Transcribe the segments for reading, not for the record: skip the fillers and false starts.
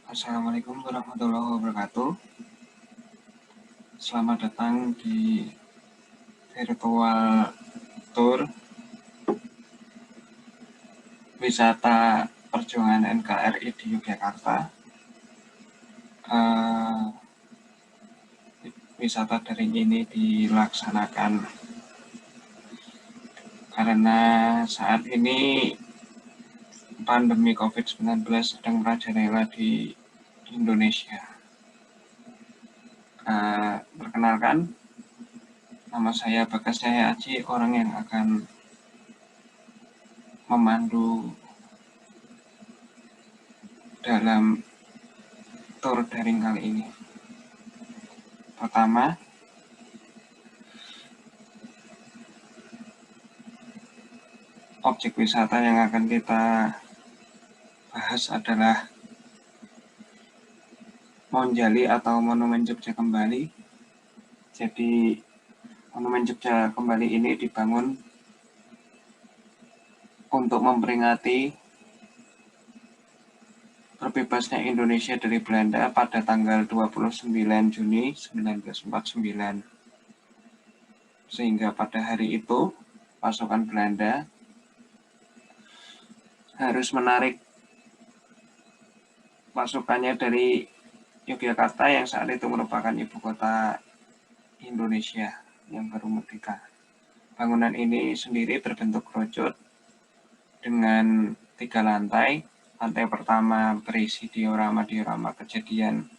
Assalamualaikum warahmatullahi wabarakatuh. Selamat datang di virtual tour wisata perjuangan NKRI di Yogyakarta. Wisata daring ini dilaksanakan karena saat ini pandemi COVID-19 sedang merajalela di Indonesia. Perkenalkan, nama saya Bagas Cahya Aji, orang yang akan memandu dalam tour daring kali ini. Pertama, objek wisata yang akan kita bahas adalah Monjali atau Monumen Jogja Kembali. Jadi, Monumen Jogja Kembali ini dibangun untuk memperingati terbebasnya Indonesia dari Belanda pada tanggal 29 Juni 1949. Sehingga pada hari itu, pasukan Belanda harus menarik pasukannya dari Yogyakarta yang saat itu merupakan ibu kota Indonesia yang baru merdeka. Bangunan ini sendiri berbentuk kerucut dengan 3 lantai. Lantai pertama berisi diorama-diorama kejadian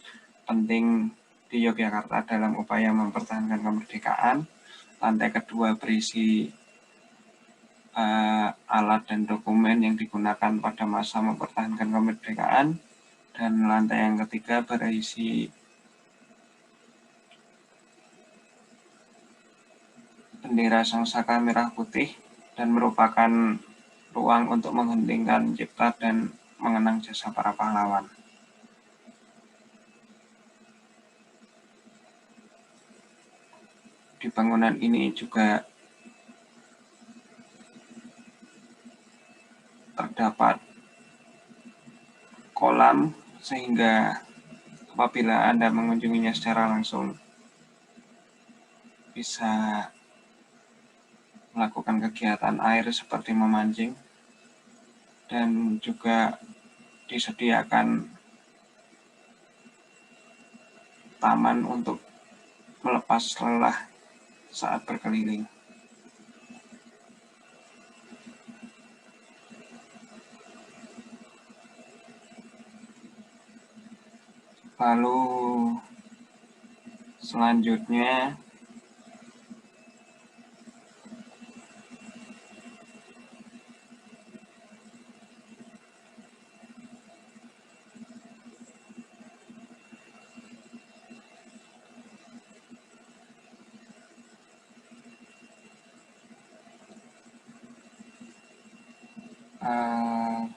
penting di Yogyakarta dalam upaya mempertahankan kemerdekaan. Lantai kedua berisi alat dan dokumen yang digunakan pada masa mempertahankan kemerdekaan. Dan lantai yang ketiga berisi bendera Sangsaka merah putih dan merupakan ruang untuk mengheningkan cipta dan mengenang jasa para pahlawan. Di bangunan ini juga terdapat kolam sehingga apabila Anda mengunjunginya secara langsung bisa melakukan kegiatan air seperti memancing, dan juga disediakan taman untuk melepas lelah saat berkeliling. Lalu selanjutnya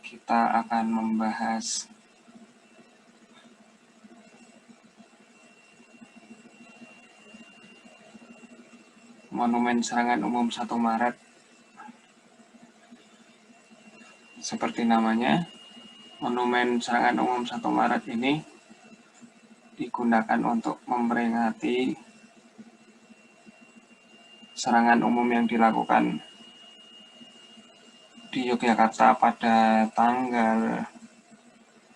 kita akan membahas Monumen Serangan Umum 1 Maret. Seperti namanya, Monumen Serangan Umum 1 Maret ini digunakan untuk memperingati serangan umum yang dilakukan di Yogyakarta pada tanggal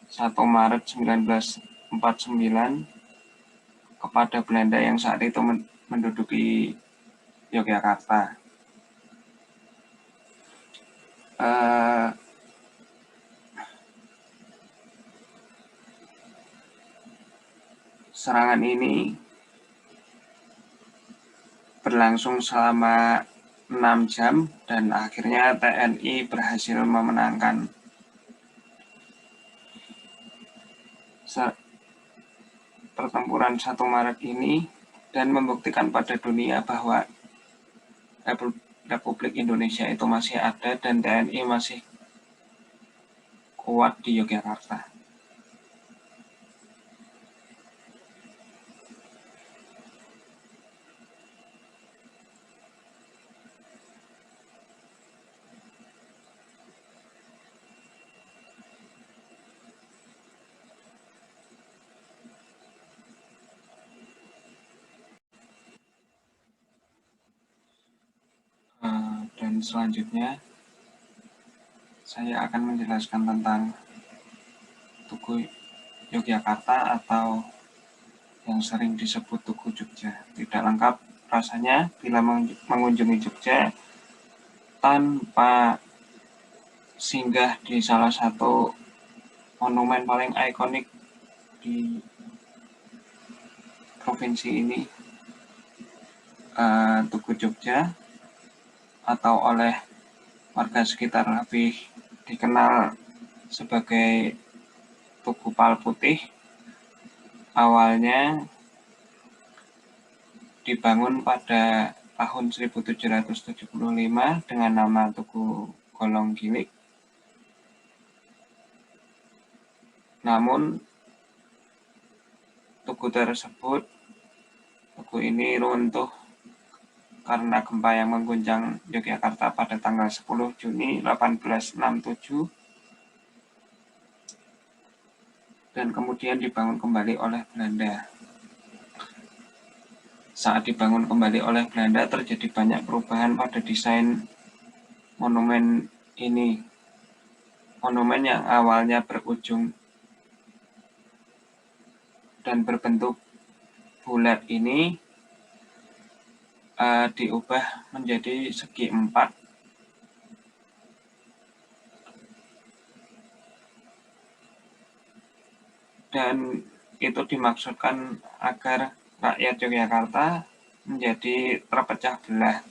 1 Maret 1949 kepada Belanda yang saat itu menduduki Yogyakarta. Serangan ini berlangsung selama 6 jam dan akhirnya TNI berhasil memenangkan pertempuran 1 Maret ini dan membuktikan pada dunia bahwa Republik Indonesia itu masih ada dan TNI masih kuat di Yogyakarta. Dan selanjutnya saya akan menjelaskan tentang Tugu Yogyakarta atau yang sering disebut Tugu Jogja. Tidak lengkap rasanya bila mengunjungi Jogja tanpa singgah di salah satu monumen paling ikonik di provinsi ini, Tugu Jogja, atau oleh warga sekitar lebih dikenal sebagai Tugu Pal Putih. Awalnya dibangun pada tahun 1775 dengan nama Tugu Golong Gilik. Namun tugu ini runtuh karena gempa yang mengguncang Yogyakarta pada tanggal 10 Juni 1867 dan kemudian dibangun kembali oleh Belanda. Saat dibangun kembali oleh Belanda terjadi banyak perubahan pada desain monumen ini. Monumen yang awalnya berujung dan berbentuk bulat ini diubah menjadi segi empat dan itu dimaksudkan agar rakyat Yogyakarta menjadi terpecah belah.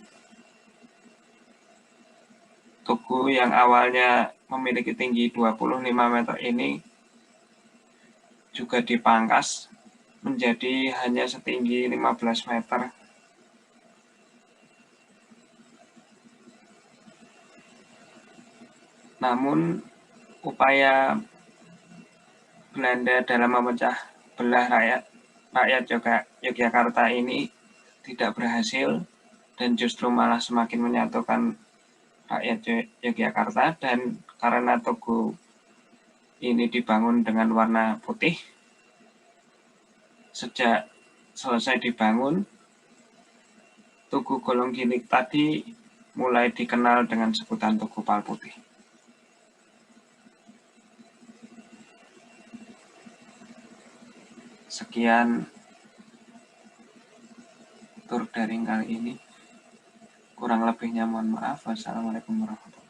Tugu yang awalnya memiliki tinggi 25 meter ini juga dipangkas menjadi hanya setinggi 15 meter. Namun upaya Belanda dalam memecah belah rakyat Yogyakarta ini tidak berhasil dan justru malah semakin menyatukan rakyat Yogyakarta. Dan karena tugu ini dibangun dengan warna putih, sejak selesai dibangun, Tugu Golong Gilik tadi mulai dikenal dengan sebutan Tugu Pal Putih. Sekian tur daring kali ini. Kurang lebihnya mohon maaf. Wassalamualaikum warahmatullahi wabarakatuh.